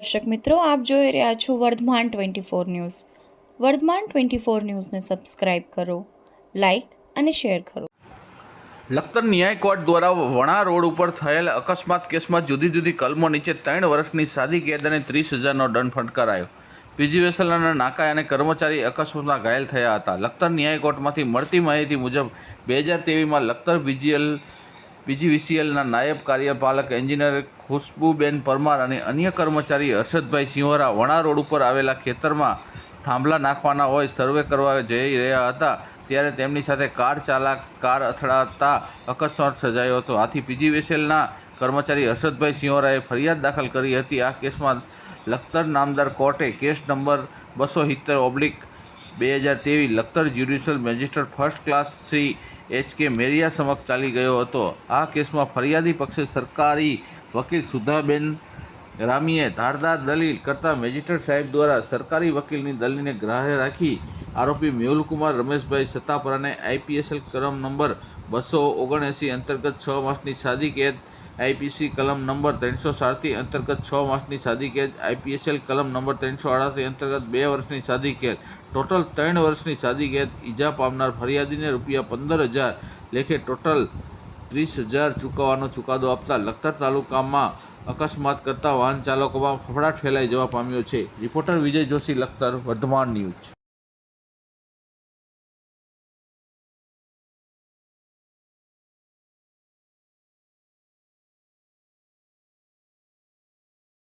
દર્શક મિત્રો, આપ જોઈ રહ્યા છો વર્ધમાન 24 ન્યૂઝ. વર્ધમાન 24 ન્યૂઝને સબસ્ક્રાઇબ કરો, લાઇક અને શેર કરો. લખતર ન્યાય કોર્ટ દ્વારા વણા રોડ ઉપર થયેલ અકસ્માત કેસમાં જુદી જુદી કલમો નીચે 3 વર્ષની સાદી કેદ અને 30,000નો દંડ ફટકારાયો. પીજીવીસીએલના નાકા અને કર્મચારી અકસ્માતમાં ઘાયલ થયા હતા. લખતર ન્યાય કોર્ટમાંથી મળતી માહિતી મુજબ 2023માં લખતર પીજીવીસીએલના નાયબ કાર્યપાલક એન્જિનિયર ખુશ્બુબેન પરમાર અને અન્ય કર્મચારી હર્ષદભાઈ સિંહોરા વણા રોડ ઉપર આવેલા ખેતરમાં થાંભલા નાખવાના હોય સર્વે કરવા જઈ રહ્યા હતા, ત્યારે તેમની સાથે કાર ચાલક કાર અથડાતા અકસ્માત સર્જાયો હતો. આથી પીજીવીસીએલના કર્મચારી હર્ષદભાઈ સિંહોરાએ ફરિયાદ દાખલ કરી હતી. આ કેસમાં લખતર નામદાર કોર્ટે case number 270/2023 Lakhtar judicial magistrate first class Shri HK મેરિયા સમક્ષ ચાલી ગયો હતો. આ કેસમાં ફરિયાદી પક્ષે સરકારી વકીલ સુધાબેન રામીએ ધારદાર દલીલ કરતા મેજિસ્ટ્રેટ સાહેબ દ્વારા સરકારી વકીલની દલીલને ગ્રાહ્ય રાખી આરોપી મેહુલકુમાર રમેશભાઈ સત્તાપરાને IPSL કલમ નંબર 279 અંતર્ગત 6 માસની સાદી કેદ, IPC કલમ નંબર 307 અંતર્ગત 6 માસની સાદી કેદ, IPSL કલમ નંબર 338 અંતર્ગત 2 વર્ષની સાદી કેદ, ટોટલ 3 વર્ષની સાદી કેદ, ઈજા પામનાર ફરિયાદીને ₹15,000 લેખે ટોટલ 30,000 ચૂકવવાનો ચુકાદો આપતા લખતર તાલુકામાં અકસ્માત કરતા વાહન ચાલકોમાં ફફડાટ ફેલાઈ જવા પામ્યો છે. રિપોર્ટર વિજય જોશી, લખતર, વર્ધમાન ન્યૂઝ.